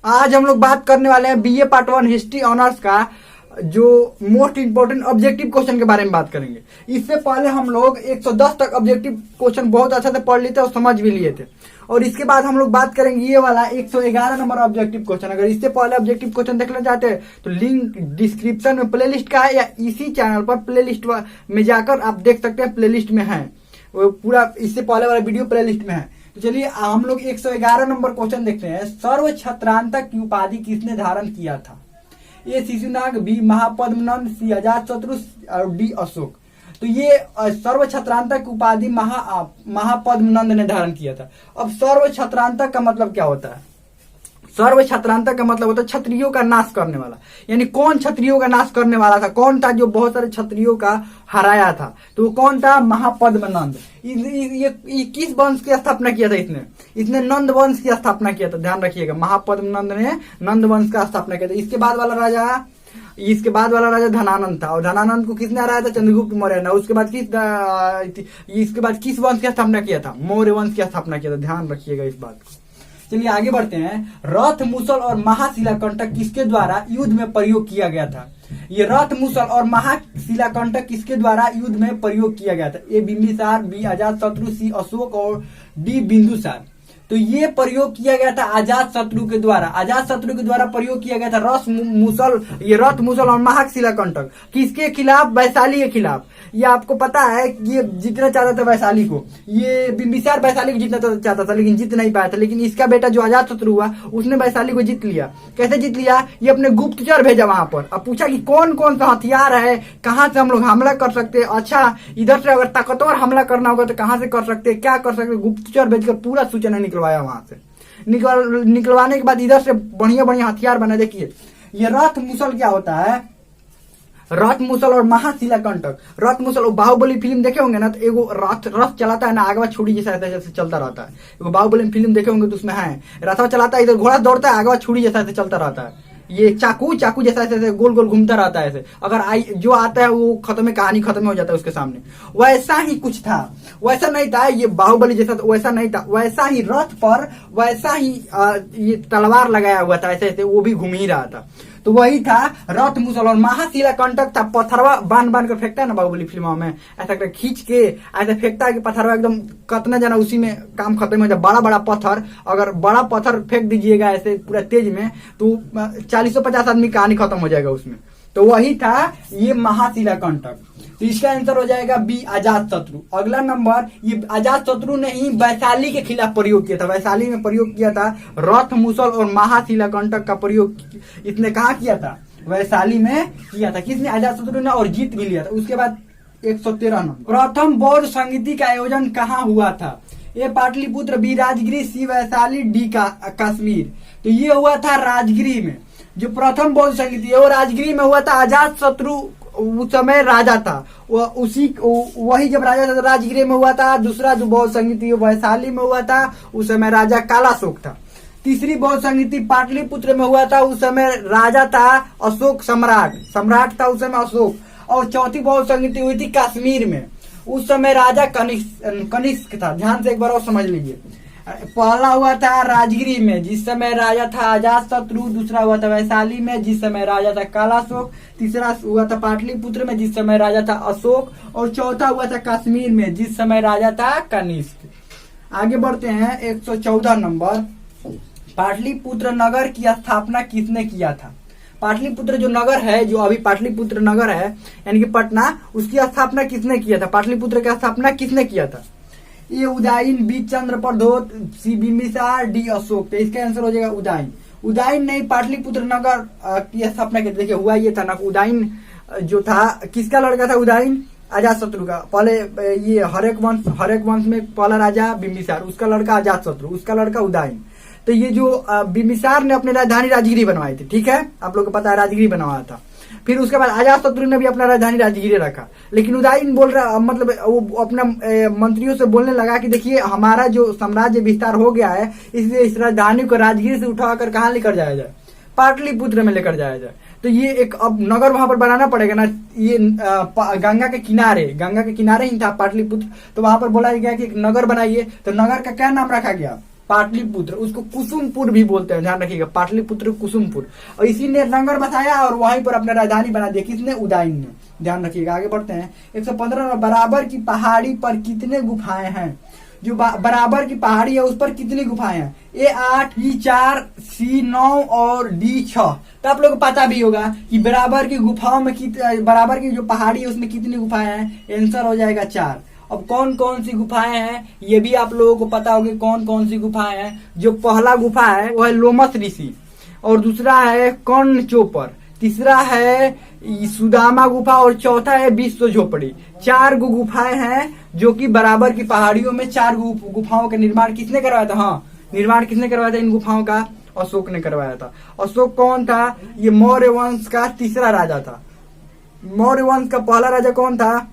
आज हम लोग बात करने वाले हैं बीए पार्ट 1 हिस्ट्री ऑनर्स का जो मोस्ट इंपोर्टेंट ऑब्जेक्टिव क्वेश्चन के बारे में बात करेंगे। इससे पहले हम लोग 110 तक ऑब्जेक्टिव क्वेश्चन बहुत अच्छा से पढ़ लिए थे और समझ भी लिए थे, और इसके बाद हम लोग बात करेंगे ये वाला 111 नंबर ऑब्जेक्टिव क्वेश्चन। अगर इससे पहले ऑब्जेक्टिव क्वेश्चन देखना चाहते हैं तो लिंक डिस्क्रिप्शन में प्लेलिस्ट का है, या इसी चैनल पर प्लेलिस्ट में जाकर आप देख सकते हैं, प्लेलिस्ट में है वो पूरा, इससे पहले वाला वीडियो प्लेलिस्ट में है। तो चलिए हम लोग 111 नंबर क्वेश्चन देखते हैं। सर्व छत्रांतक की उपाधि किसने धारण किया था? ए शिशुनाग, बी महापद्मनंद, सी अजातशत्रु और डी अशोक। तो ये सर्व छत्रांतक उपाधि महापद्मनंद ने धारण किया था। अब सर्व छत्रांतक का मतलब क्या होता है? सर्व छत्रांतक का मतलब होता है क्षत्रियों का नाश करने वाला। यानी कौन क्षत्रियों का नाश करने वाला था? कौन था जो बहुत सारे क्षत्रियों का हराया था? तो कौन था? महापद्मनंद। ये किस वंश की स्थापना किया था? इसने नंद वंश की स्थापना किया था। ध्यान रखिएगा, महापद्मनंद ने नंद वंश का स्थापना किया था। इसके बाद वाला राजा धनानंद था, और धनानंद को किसने हराया था? चंद्रगुप्त मौर्य ने। उसके बाद किस वंश की स्थापना किया था? मौर्य वंश की स्थापना किया था। ध्यान रखिएगा इस बात को। चलिए आगे बढ़ते हैं। रथ, मूसल और महाशिलाकंटक किसके द्वारा युद्ध में प्रयोग किया गया था? ये रथ, मूसल और महाशिलाकंटक किसके द्वारा युद्ध में प्रयोग किया गया था? ए बिंबिसार, बी अजातशत्रु, सी अशोक और डी बिंदुसार। तो ये प्रयोग किया गया था अजातशत्रु के द्वारा। अजातशत्रु के द्वारा प्रयोग किया गया था रथ, मूसल और महाशिलाकंटक। किसके खिलाफ? वैशाली के खिलाफ। ये आपको पता है कि ये जीतना चाहता था वैशाली को। ये बिंबिसार वैशाली को जीतना चाहता था लेकिन जीत नहीं पाया था। लेकिन इसका बेटा जो अजातशत्रु हुआ उसने वैशाली को जीत लिया। कैसे जीत लिया? ये अपने गुप्तचर भेजा वहां पर। अब पूछा कि कौन कौन सा हथियार है, कहाँ से हम लोग हमला कर सकते हैं। अच्छा, इधर से अगर ताकतवर हमला करना होगा तो कहाँ से कर सकते हैं, क्या कर सकते हैं? गुप्तचर भेजकर पूरा सूचना निकलवाया वहां से। निकलवाने के बाद इधर से बढ़िया बढ़िया हथियार बना। देखिए ये रथ मूसल क्या होता है? रथ, मूसल और महाशिलाकंटक। रथ, मूसल, बाहुबली फिल्म देखे होंगे ना, तो एगो रथ चलाता है ना, आगवा छुरी जैसे चलता रहता है। एगो बाहुबली फिल्म देखे होंगे तो उसमें है, रथवा चलाता है, इधर घोड़ा दौड़ता है, आगवा छुरी जैसा चलता रहता है। ये चाकू जैसा ऐसे गोल गोल घूमता रहता है ऐसे। अगर जो आता है वो खत्म, कहानी खत्म हो जाता है उसके सामने। वैसा ही कुछ था। वैसा नहीं था ये बाहुबली जैसा, वैसा नहीं था। वैसा ही रथ पर वैसा ही ये तलवार लगाया हुआ था, ऐसे ऐसे वो भी घूम ही रहा था। तो वही था रथ, मूसल और महाशिलाकंटक था। पत्थरवा बांध कर फेंकता है ना बाहुबली फिल्म में, ऐसा खींच के ऐसे फेंकता है कि पत्थरवा एकदम कतना जना उसी में काम खत्म हो जाए। बड़ा बड़ा पत्थर, अगर बड़ा पत्थर फेंक दीजिएगा ऐसे पूरा तेज में तो 40-50 आदमी कहानी खत्म हो जाएगा उसमें। तो वही था ये महाशिलाकंटक। तो इसका आंसर हो जाएगा बी अजातशत्रु। अगला नंबर, ये अजातशत्रु ने ही वैशाली के खिलाफ प्रयोग किया था। वैशाली में प्रयोग किया था रथ, मूसल और महाशिलाकंटक का प्रयोग इसने कहाँ किया था? वैशाली में किया था। किसने? अजातशत्रु ने, और जीत भी लिया था। उसके बाद 113 नंबर, प्रथम बौद्ध संगीति का आयोजन कहाँ हुआ था? ए पाटलिपुत्र, बी राजगिरी, सी वैशाली, डी कश्मीर। तो ये हुआ था राजगिरी में। जो प्रथम बौद्ध संगीति है वो राजगिरी में हुआ था। अजातशत्रु उस समय राजा था, वही जब राजा था राजगिरी में हुआ था। दूसरा जो बौद्ध संगीति वैशाली में हुआ था, उस समय राजा कालाशोक था। तीसरी बौद्ध संगीति पाटलिपुत्र में हुआ था, उस समय राजा था अशोक, सम्राट था उस समय अशोक। और चौथी बौद्ध संगीति हुई थी कश्मीर में, उस समय राजा कनिष्क था। ध्यान से एक बार और समझ लीजिए। पहला हुआ था राजगिरी में जिस समय राजा था अजातशत्रु, दूसरा हुआ था वैशाली में जिस समय राजा था कालाशोक, तीसरा हुआ था पाटलिपुत्र में जिस समय राजा था अशोक, और चौथा हुआ था कश्मीर में जिस समय राजा था कनिष्क। आगे बढ़ते हैं 114 नंबर, पाटलिपुत्र नगर की स्थापना किसने किया था? पाटलिपुत्र जो नगर है, जो अभी पाटलिपुत्र नगर है यानी कि पटना, उसकी स्थापना किसने किया था? पाटलिपुत्र की स्थापना किसने किया था? ये उदयन, बी चंद्रप्रद्योत, सी बिंबिसार, डी अशोक। तो इसका आंसर हो जाएगा उदयन नहीं, पाटलिपुत्र नगर की स्थापना की। देखिए हुआ ये था ना, उदयन जो था किसका लड़का था? उदयन अजातशत्रु का। पहले ये हरेक वंश में पहला राजा बिंबिसार, उसका लड़का अजातशत्रु, उसका लड़का उदयन। तो ये जो बिंबिसार ने अपनी राजधानी राजगिरी बनवाई थी, ठीक है, आप लोग को पता है राजगिरी बनवाया था। फिर उसके बाद अजातशत्रु ने भी अपना राजधानी राजगिरी रखा। लेकिन उदयन बोल रहा, मतलब वो अपना मंत्रियों से बोलने लगा कि देखिए हमारा जो साम्राज्य विस्तार हो गया है, इसलिए इस राजधानी को राजगिरी से उठाकर कहाँ लेकर जाया जाए? पाटलिपुत्र में लेकर जाया जाए। तो ये एक अब नगर वहां पर बनाना पड़ेगा ना। ये गंगा के किनारे ही था पाटलिपुत्र। तो वहां पर बोला गया कि एक नगर बनाइए। तो नगर का क्या नाम रखा गया? पाटलिपुत्र, उसको कुसुमपुर भी बोलते हैं, ध्यान रखिएगा, पाटलिपुत्र कुसुमपुर। और इसी ने नगर बसाया और वहीं पर अपना राजधानी बना दिया, किसने? उदयन ने। ध्यान रखिएगा, आगे बढ़ते हैं। 115 बराबर की पहाड़ी पर कितने गुफाएं हैं? जो बराबर की पहाड़ी है उस पर कितनी गुफाएं हैं? A8, B4, C9 और D6। तो आप लोग को पता भी होगा कि बराबर की गुफाओं में बराबर की जो पहाड़ी है उसमें कितनी गुफाएं हैं? आंसर हो जाएगा 4। अब कौन कौन सी गुफाएं हैं ये भी आप लोगों को पता होगी, कौन कौन सी गुफाएं हैं। जो पहला गुफा है वो है लोमस ऋषि, और दूसरा है कर्ण चोपर, तीसरा है सुदामा गुफा, और चौथा है विश्व झोपड़ी। 4 गुफाएं हैं जो कि बराबर की पहाड़ियों में 4 गुफाओं का निर्माण किसने करवाया था? हाँ, निर्माण किसने करवाया था इन गुफाओं का? अशोक ने करवाया था। अशोक कौन था? ये मौर्य वंश का तीसरा राजा था। मौर्य वंश का पहला राजा कौन था?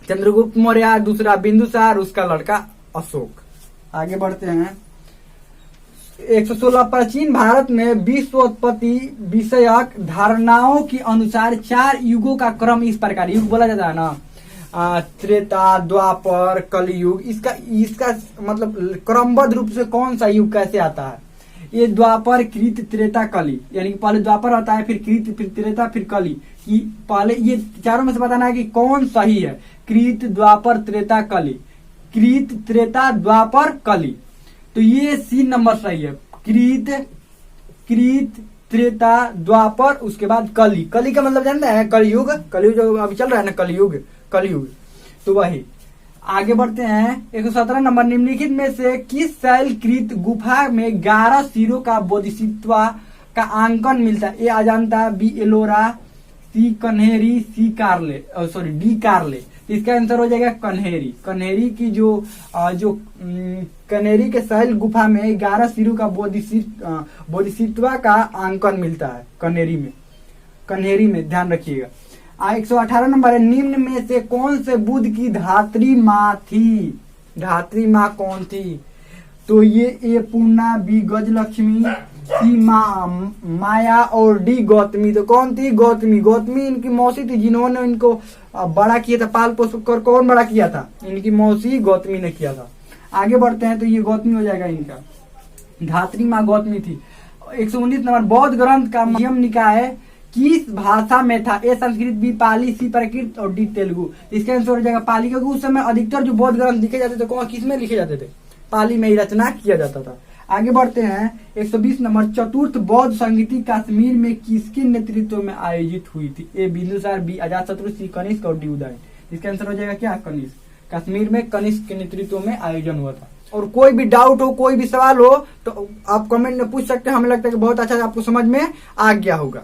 चंद्रगुप्त मौर्य, दूसरा बिंदुसार, उसका लड़का अशोक। आगे बढ़ते हैं। 116 प्राचीन भारत में विश्वोत्पत्ति विषयक धारणाओं के अनुसार 4 युगों का क्रम इस प्रकार, युग बोला जाता है ना, त्रेता, द्वापर, कलयुग। इसका मतलब क्रमबद्ध रूप से कौन सा युग कैसे आता है? ये द्वापर, कृत, त्रेता, कली, यानी कि पहले द्वापर आता है, फिर कृत, फिर त्रेता, फिर कली। कि पहले ये चारों में से बताना है कि कौन सही है। कृत, द्वापर, त्रेता, कली। कृत, त्रेता, द्वापर, कली। तो ये C नंबर सही है। कृत, त्रेता, द्वापर, उसके बाद कली। कली का मतलब जानते हैं? कलयुग। कलयुग जो अभी चल रहा है ना, कलयुग। तो वही। आगे बढ़ते हैं। 117 नंबर, निम्नलिखित में से किस शैलकृत गुफा में 11 सिरों का बोधिसत्व का आंकन मिलता है? ए अजंता, बी एलोरा, सी कन्हेरी, डी कारले। इसका आंसर हो जाएगा कन्हेरी। कन्हेरी की जो कन्हेरी के शैल गुफा में 11 सिरों का बोधिसत्व का आंकन मिलता है कन्हेरी में, ध्यान रखिएगा। 118 नंबर है, निम्न में से कौन से बुद्ध की धात्री माँ थी? धात्री माँ कौन थी? तो ये ए पूर्णा, बी गजलक्ष्मी, सी माया और डी गौतमी। तो कौन थी? गौतमी इनकी मौसी थी, जिन्होंने इनको बड़ा किया था, पाल पोस कर। कौन बड़ा किया था? इनकी मौसी गौतमी ने किया था। आगे बढ़ते हैं, तो ये गौतमी हो जाएगा इनका, धात्री माँ गौतमी थी। 119 नंबर, बौद्ध ग्रंथ का मध्यम निकाय किस भाषा में था? ए संस्कृत, बी पाली, सी प्राकृत और डी तेलुगु। इसका आंसर हो जाएगा पाली, क्योंकि उस समय अधिकतर जो बौद्ध ग्रंथ लिखे जाते थे किस में लिखे जाते थे? पाली में ही रचना किया जाता था। आगे बढ़ते हैं। 120 नंबर, चतुर्थ बौद्ध संगीति कश्मीर में किसके नेतृत्व में आयोजित हुई थी? ए बिंदुसार, बी अजातशत्रु, सी कनिष्क और डी उदयन। इसका आंसर हो जाएगा क्या? कनिष्क। कश्मीर में कनिष्क के नेतृत्व में आयोजन हुआ था। और कोई भी डाउट हो, कोई भी सवाल हो तो आप कमेंट में पूछ सकते हैं। हमें लगता है कि बहुत अच्छा आपको समझ में आ गया होगा।